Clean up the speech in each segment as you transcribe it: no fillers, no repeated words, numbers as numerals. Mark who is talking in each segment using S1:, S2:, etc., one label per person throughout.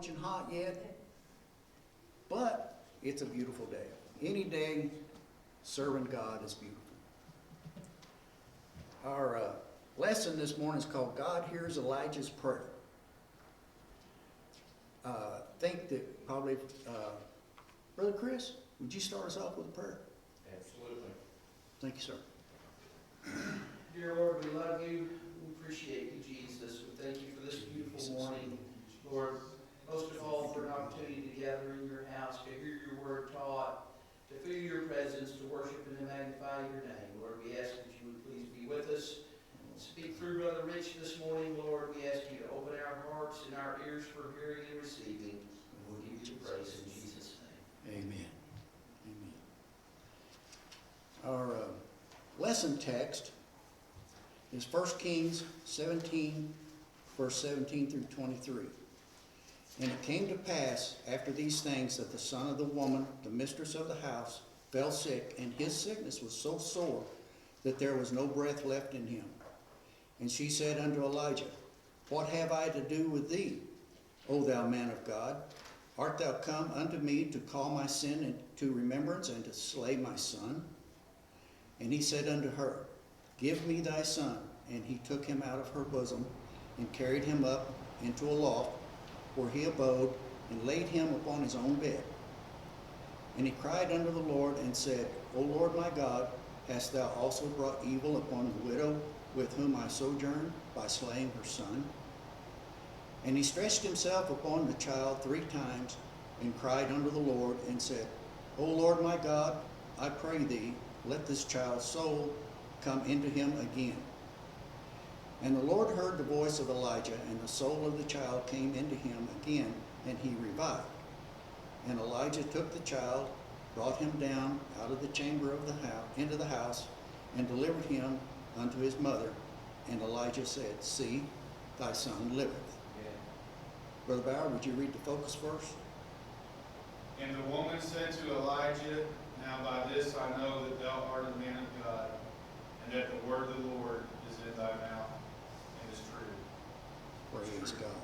S1: scorching hot yet, but it's a beautiful day. Any day serving God is beautiful. Our lesson this morning is called God Hears Elijah's Prayer. I think that probably, Brother Chris, would you start us off with a prayer?
S2: Absolutely.
S1: Thank you, sir.
S2: Dear Lord, we love you. We appreciate you, Jesus. We thank you for this beautiful morning. Lord, most of all for an opportunity to gather in your house, to hear your word taught, to feel your presence, to worship and to magnify your name. Lord, we ask that you would please be with us. Speak through Brother Rich this morning, Lord. We ask you to open our hearts and our ears for hearing and receiving. And we'll give you the praise in Jesus' name.
S1: Amen. Amen. Our lesson text is 1 Kings 17, verse 17 through 23. And it came to pass after these things that the son of the woman, the mistress of the house, fell sick, and his sickness was so sore that there was no breath left in him. And she said unto Elijah, What have I to do with thee, O thou man of God? Art thou come unto me to call my sin into remembrance and to slay my son? And he said unto her, Give me thy son. And he took him out of her bosom and carried him up into a loft where he abode and laid him upon his own bed. And he cried unto the Lord and said, O Lord my God, hast thou also brought evil upon the widow with whom I sojourned by slaying her son? And he stretched himself upon the child 3 times and cried unto the Lord and said, O Lord my God, I pray thee, let this child's soul come into him again. And the Lord heard the voice of Elijah, and the soul of the child came into him again, and he revived. And Elijah took the child, brought him down out of the chamber of the house into the house, and delivered him unto his mother. And Elijah said, See, thy son liveth.
S2: Yeah.
S1: Brother Bauer, would you read the focus verse?
S3: And the woman said to Elijah, Now by this I know that thou art a man of God, and that the word of the Lord is in thy mouth, and is true.
S1: Praise God.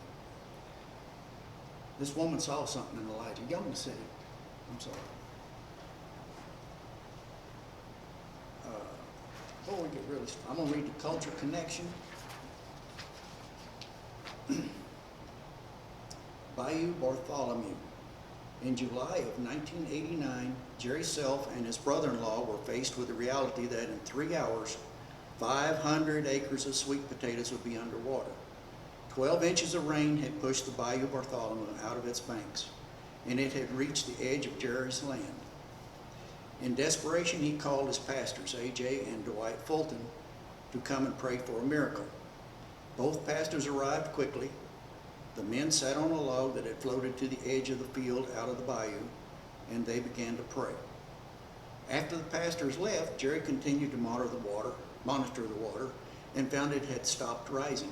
S1: This woman saw something in Elijah. Y'all can say it. I'm sorry. Before we get really started, I'm going to read the culture connection. Bayou Bartholomew. In July of 1989, Jerry Self and his brother-in-law were faced with the reality that in 3 hours, 500 acres of sweet potatoes would be underwater. 12 inches of rain had pushed the Bayou Bartholomew out of its banks, and it had reached the edge of Jerry's land. In desperation, he called his pastors, A.J. and Dwight Fulton, to come and pray for a miracle. Both pastors arrived quickly. The men sat on a log that had floated to the edge of the field out of the bayou, and they began to pray. After the pastors left, Jerry continued to monitor the water, and found it had stopped rising.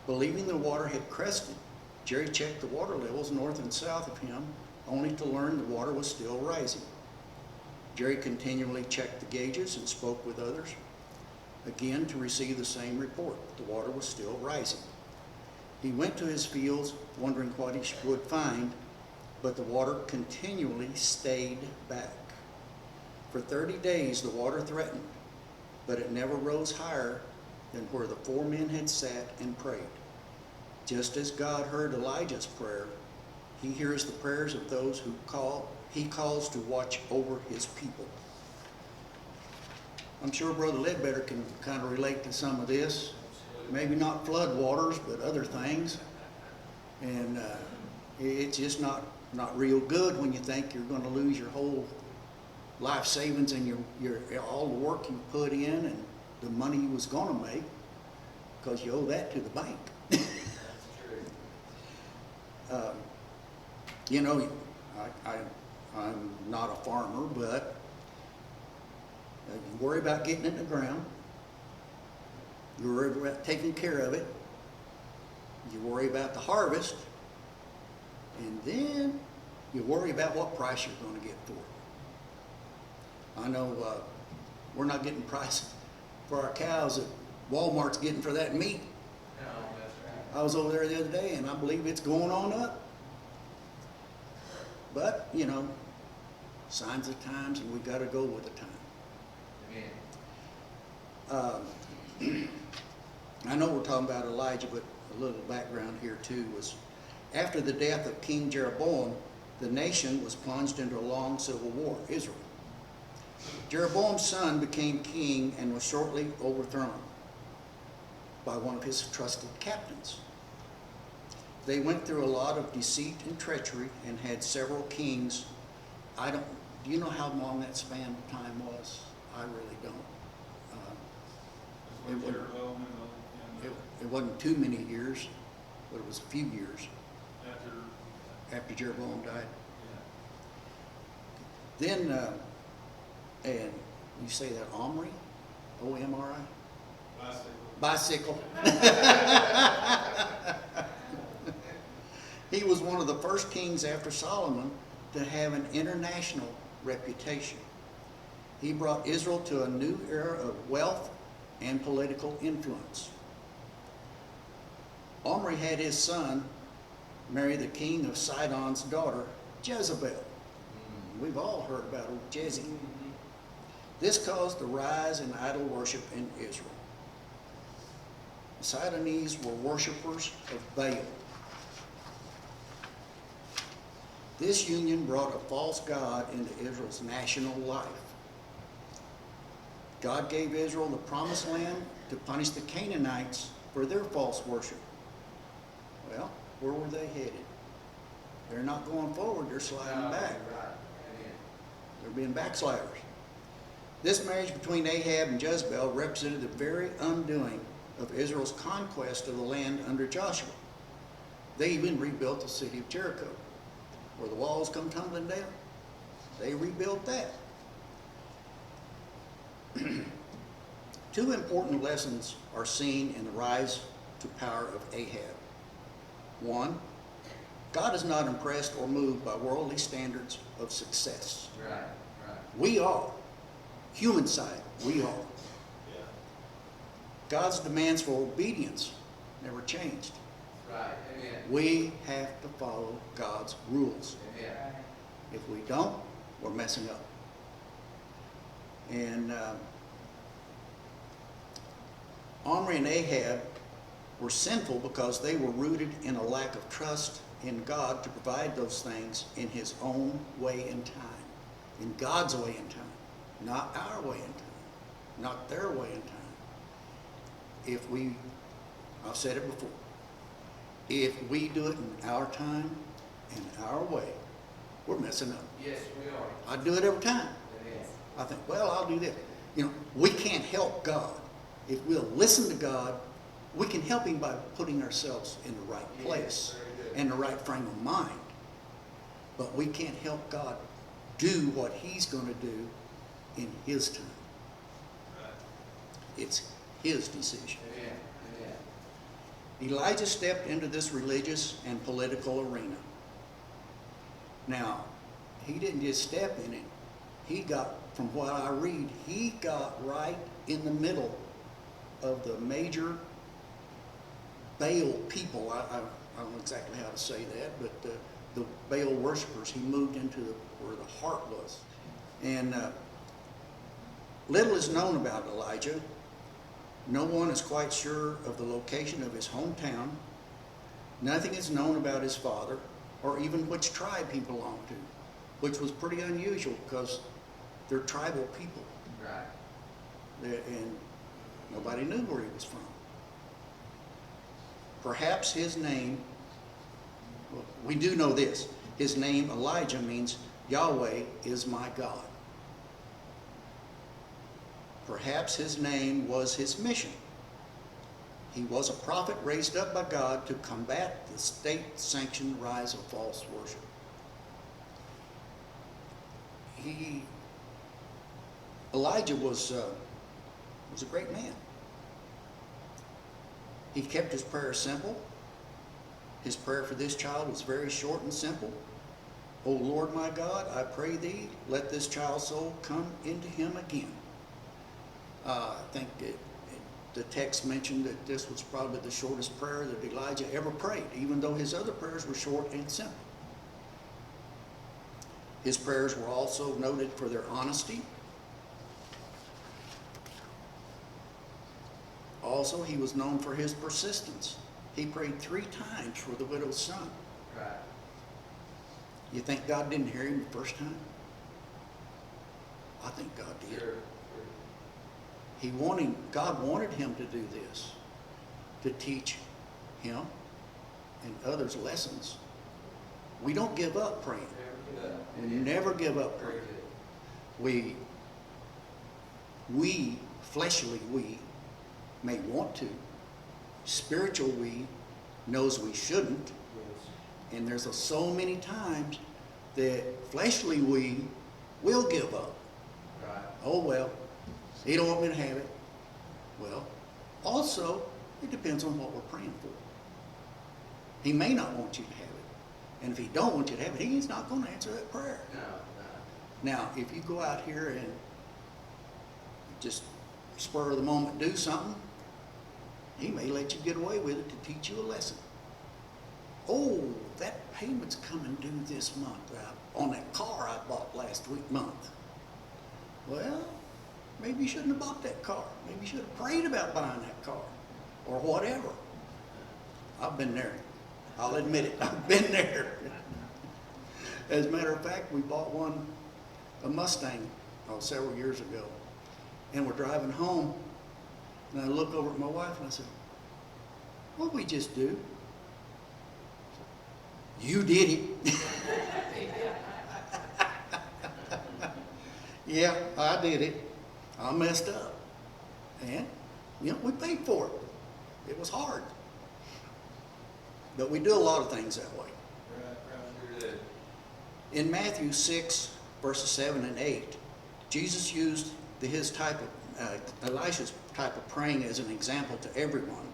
S1: Believing the water had crested, Jerry checked the water levels north and south of him, only to learn the water was still rising. Jerry continually checked the gauges and spoke with others, again to receive the same report. The water was still rising. He went to his fields, wondering what he would find, but the water continually stayed back. For 30 days the water threatened, but it never rose higher than where the 4 men had sat and prayed. Just as God heard Elijah's prayer, he hears the prayers of those who he calls to watch over his people. I'm sure Brother Ledbetter can kind of relate to some of this. Maybe not flood waters, but other things. And it's just not real good when you think you're going to lose your whole life savings and your all the work you put in and the money you was going to make, because you owe that to the bank.
S2: That's true.
S1: You know, I'm not a farmer, but you worry about getting it in the ground. You worry about taking care of it. You worry about the harvest. And then you worry about what price you're going to get for it. I know we're not getting price for our cows that Walmart's getting for that meat.
S2: No, that's right.
S1: I was over there the other day, and I believe it's going on up. But, you know, signs of times, and we got to go with the time. I know we're talking about Elijah, but a little background here too was after the death of King Jeroboam, the nation was plunged into a long civil war, Israel. Jeroboam's son became king and was shortly overthrown by one of his trusted captains. They went through a lot of deceit and treachery and had several kings. Do you know how long that span of time was? I really don't. It wasn't too many years, but it was a few years after Jeroboam died.
S3: Yeah.
S1: Then, and you say that Omri, O-M-R-I? Bicycle. He was one of the first kings after Solomon to have an international reputation. He brought Israel to a new era of wealth and political influence. Omri had his son marry the king of Sidon's daughter, Jezebel. We've all heard about her, Jezzy. This caused the rise in idol worship in Israel. The Sidonese were worshippers of Baal. This union brought a false god into Israel's national life. God gave Israel the promised land to punish the Canaanites for their false worship. Well, where were they headed? They're not going forward, they're sliding back. They're being backsliders. This marriage between Ahab and Jezebel represented the very undoing of Israel's conquest of the land under Joshua. They even rebuilt the city of Jericho, where the walls come tumbling down. They rebuilt that. Two important lessons are seen in the rise to power of Ahab. One, God is not impressed or moved by worldly standards of success.
S2: Right.
S1: We are. Human side, we are.
S3: Yeah.
S1: God's demands for obedience never changed.
S2: Right. Amen.
S1: We have to follow God's rules.
S2: Amen.
S1: If we don't, we're messing up. And Omri and Ahab were sinful because they were rooted in a lack of trust in God to provide those things in his own way and time. In God's way and time. Not our way and time. Not their way and time. I've said it before, if we do it in our time and our way, we're messing up.
S2: Yes, we are.
S1: I do it every time.
S2: Amen.
S1: I think, well, I'll do this. You know, we can't help God. If we'll listen to God, we can help him by putting ourselves in the right place and the right frame of mind. But we can't help God do what he's going to do in his time.
S3: Right.
S1: It's his decision.
S2: Amen. Amen.
S1: Elijah stepped into this religious and political arena. Now, he didn't just step in it. He got, from what I read, he got right in the middle of the major Baal people. I don't know exactly how to say that, but the Baal worshipers, he moved into where the heart was. And little is known about Elijah. No one is quite sure of the location of his hometown. Nothing is known about his father or even which tribe he belonged to, which was pretty unusual because they're tribal people.
S2: Right.
S1: And nobody knew where he was from. Perhaps his name, well, we do know this, his name Elijah means Yahweh is my God. Perhaps his name was his mission. He was a prophet raised up by God to combat the state-sanctioned rise of false worship. Elijah was a great man. He kept his prayers simple. His prayer for this child was very short and simple. O Lord my God, I pray thee, let this child's soul come into him again. I think the text mentioned that this was probably the shortest prayer that Elijah ever prayed, even though his other prayers were short and simple. His prayers were also noted for their honesty. Also, he was known for his persistence. He prayed 3 times for the widow's son.
S2: Right.
S1: You think God didn't hear him the first time? I think God did.
S2: Sure.
S1: God wanted him to do this, to teach him and others lessons. We don't give up praying. We never give up
S2: Very
S1: praying.
S2: good.
S1: We, fleshly we, may want to. Spiritual we knows we shouldn't.
S2: Yes.
S1: And there's so many times that fleshly we will give up.
S2: Right.
S1: Oh, well, he don't want me to have it. Well, also, it depends on what we're praying for. He may not want you to have it. And if he don't want you to have it, he's not going to answer that prayer.
S2: No, no.
S1: Now, if you go out here and just spur of the moment do something, he may let you get away with it to teach you a lesson. Oh, that payment's coming due this month on that car I bought last month. Well, maybe you shouldn't have bought that car. Maybe you should have prayed about buying that car or whatever. I've been there. I'll admit it. I've been there. As a matter of fact, we bought a Mustang, several years ago. And we're driving home, and I look over at my wife and I said, "What'd we just do?" "You did it." Yeah, I did it. I messed up. And, we paid for it. It was hard. But we do a lot of things that way.
S2: Right, sure did.
S1: In Matthew 6, verses 7 and 8, Jesus used Elisha's type of praying as an example to everyone.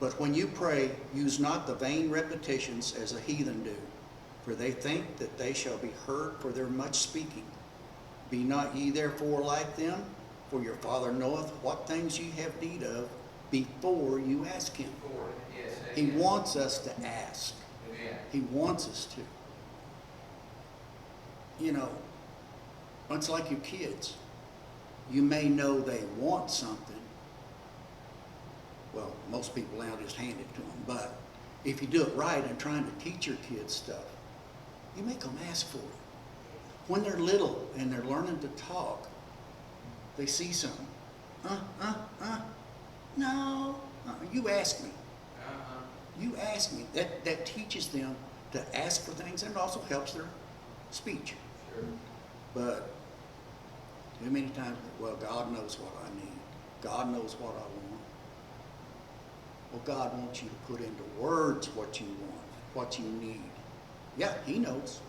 S1: "But when you pray, use not the vain repetitions as the heathen do, for they think that they shall be heard for their much speaking. Be not ye therefore like them, for your Father knoweth what things ye have need of before you ask him."
S2: Forward. Yes.
S1: He
S2: Amen.
S1: wants us to ask.
S2: Amen.
S1: He wants us to. It's like your kids. You may know they want something. Well, most people now just hand it to them. But if you do it right and trying to teach your kids stuff, you make them ask for it. When they're little and they're learning to talk, they see something. No, you ask me.
S2: Uh-huh.
S1: You ask me. That teaches them to ask for things, and it also helps their speech.
S2: Sure.
S1: But too many times, well, God knows what I need. God knows what I want. Well, God wants you to put into words what you want, what you need. Yeah, he knows.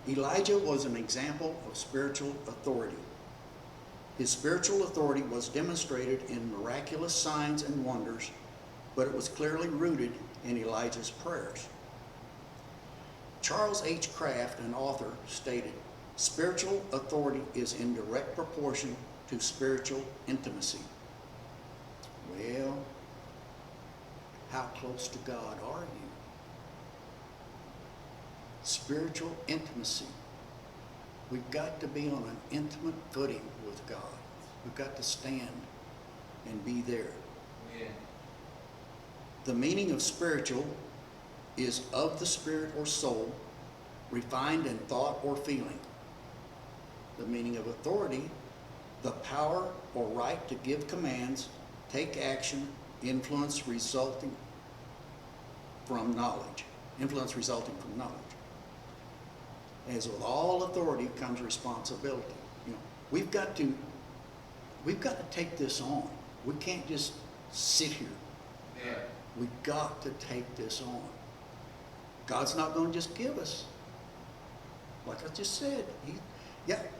S1: Elijah was an example of spiritual authority. His spiritual authority was demonstrated in miraculous signs and wonders, but it was clearly rooted in Elijah's prayers. Charles H. Kraft, an author, stated, "Spiritual authority is in direct proportion to spiritual intimacy." Well, how close to God are you? Spiritual intimacy. We've got to be on an intimate footing with God. We've got to stand and be there.
S2: Amen.
S1: The meaning of spiritual is of the spirit or soul, refined in thought or feeling. The meaning of authority, the power or right to give commands, take action, influence resulting from knowledge. Influence resulting from knowledge. As with all authority comes responsibility. We've got to take this on. We can't just sit here.
S2: Amen.
S1: We've got to take this on. God's not going to just give us. Like I just said,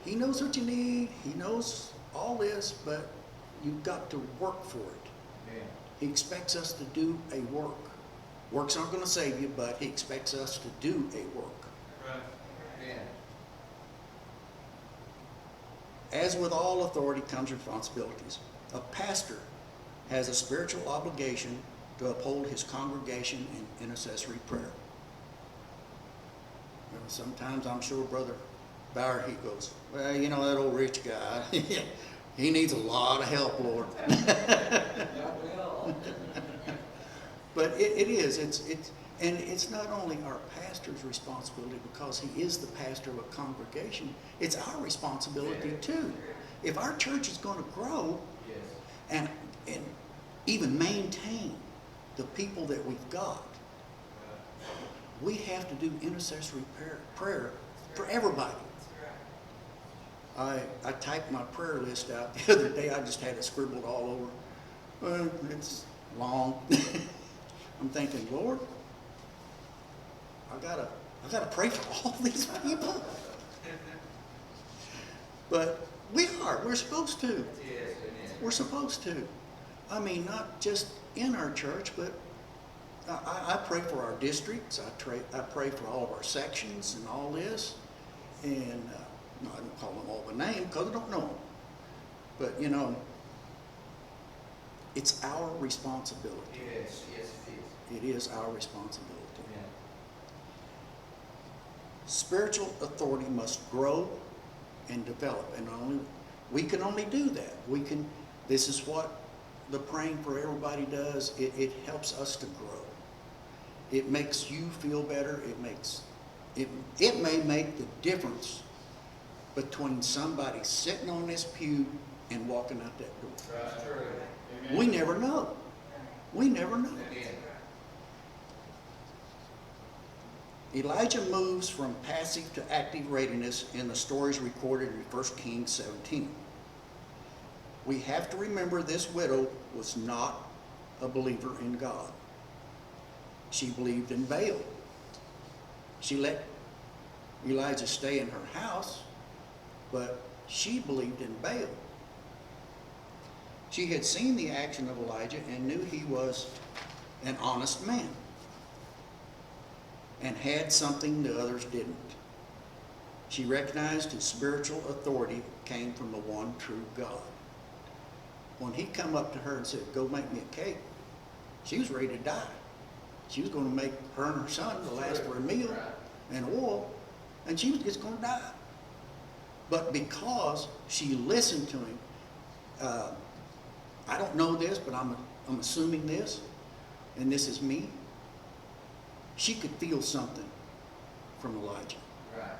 S1: he knows what you need. He knows all this, but you've got to work for it.
S2: Amen.
S1: He expects us to do a work. Works aren't going to save you, but he expects us to do a work.
S3: Right.
S2: Amen.
S1: As with all authority comes responsibilities. A pastor has a spiritual obligation to uphold his congregation in intercessory prayer. sometimes I'm sure Brother Bauer, he goes, well, you know, that old rich guy, he needs a lot of help, Lord. But it is, and it's not only our pastor's responsibility because he is the pastor of a congregation, it's our responsibility too. If our church is going to grow and even maintain the people that we've got, we have to do intercessory prayer for everybody. I typed my prayer list out the other day. I just had it scribbled all over. It's long. I'm thinking, Lord, I gotta pray for all these people. But we're supposed to. We're supposed to. I mean, not just in our church, but I pray for our districts. I pray for all of our sections and all this. And I don't call them all by name because I don't know them. But, you know, it's our responsibility.
S2: Yes, it is.
S1: It is our responsibility. Spiritual authority must grow and develop, and we can only do that. This is what the praying for everybody does. It helps us to grow. It makes you feel better. It may make the difference between somebody sitting on this pew and walking out that door.
S2: That's true.
S1: We never know. We never know. Elijah moves from passive to active readiness in the stories recorded in 1 Kings 17. We have to remember this widow was not a believer in God. She believed in Baal. She let Elijah stay in her house, but she believed in Baal. She had seen the action of Elijah and knew he was an honest man and had something the others didn't. She recognized his spiritual authority came from the one true God. When he come up to her and said, go make me a cake, she was ready to die. She was going to make her and her son the last for a meal and oil, and she was just going to die. But because she listened to him, I don't know this, but I'm assuming this, and this is me. She could feel something from Elijah.
S2: Right.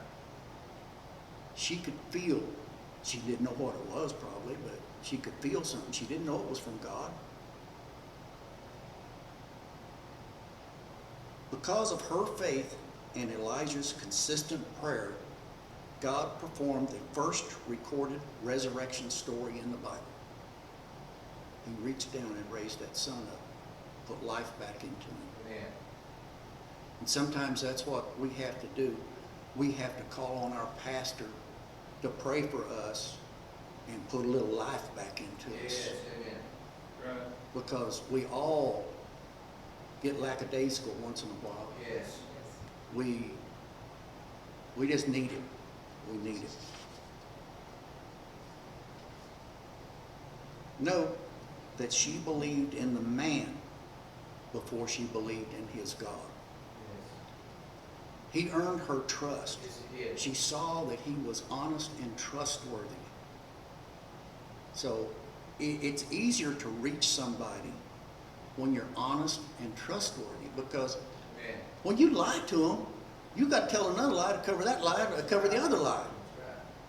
S1: She could feel, she didn't know what it was probably, but she could feel something. She didn't know it was from God. Because of her faith and Elijah's consistent prayer, God performed the first recorded resurrection story in the Bible. He reached down and raised that son up, put life back into him.
S2: Amen.
S1: And sometimes that's what we have to do. We have to call on our pastor to pray for us and put a little life back into us.
S2: Yes, amen.
S3: Right.
S1: Because we all get lackadaisical once in a while.
S2: Yes.
S1: We just need it. We need it. Note that she believed in the man before she believed in his God. He earned her trust.
S2: Yes, he did.
S1: She saw that he was honest and trustworthy. So it's easier to reach somebody when you're honest and trustworthy, because
S2: Amen.
S1: when you lie to them, you got to tell another lie to cover that lie, to cover the other lie.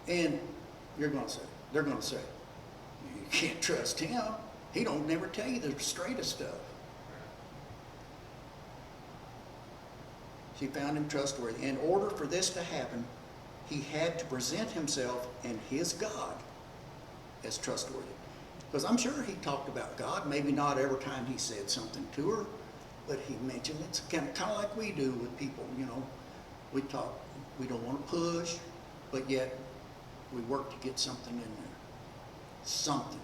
S2: That's
S1: And they're going to say, you can't trust him. He don't never tell you the straightest stuff. She found him trustworthy. In order for this to happen, he had to present himself and his God as trustworthy. Because I'm sure he talked about God, maybe not every time he said something to her, but he mentioned it's kind of like we do with people, you know. We talk, we don't want to push, but yet we work to get something in there. Something.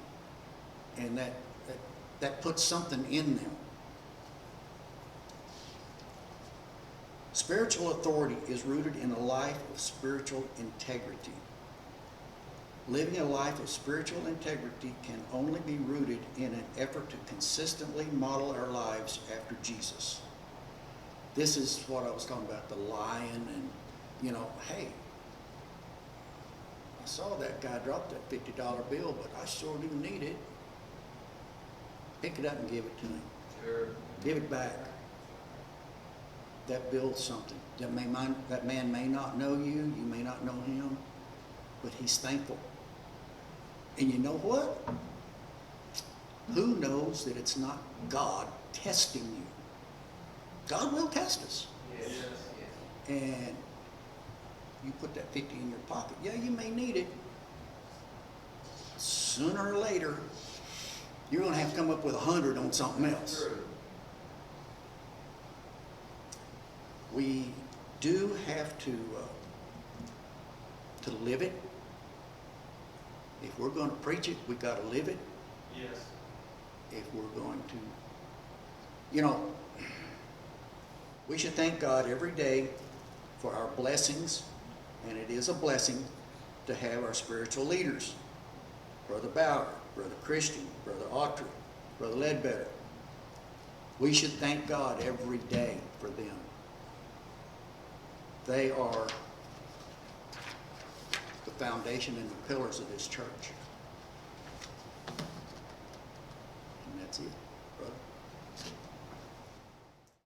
S1: And that puts something in them. Spiritual authority is rooted in a life of spiritual integrity. Living a life of spiritual integrity can only be rooted in an effort to consistently model our lives after Jesus. This is what I was talking about, the lying and you know, hey, I saw that guy drop that $50 bill, but I sure do need it. Pick it up and give it to him.
S2: Sure.
S1: Give it back. That builds something. That man may not know you, you may not know him, but he's thankful. And you know what? Who knows that it's not God testing you? God will test us.
S2: Yes.
S1: And you put that 50 in your pocket. Yeah, you may need it. Sooner or later, you're going to have to come up with 100 on something else.
S2: True.
S1: We do have to live it. If we're going to preach it, we got to live it.
S3: Yes.
S1: If we're going to, you know, we should thank God every day for our blessings, and it is a blessing to have our spiritual leaders, Brother Bauer, Brother Christian, Brother Autry, Brother Ledbetter. We should thank God every day for them. They are the foundation and the pillars of this church. And that's it, brother.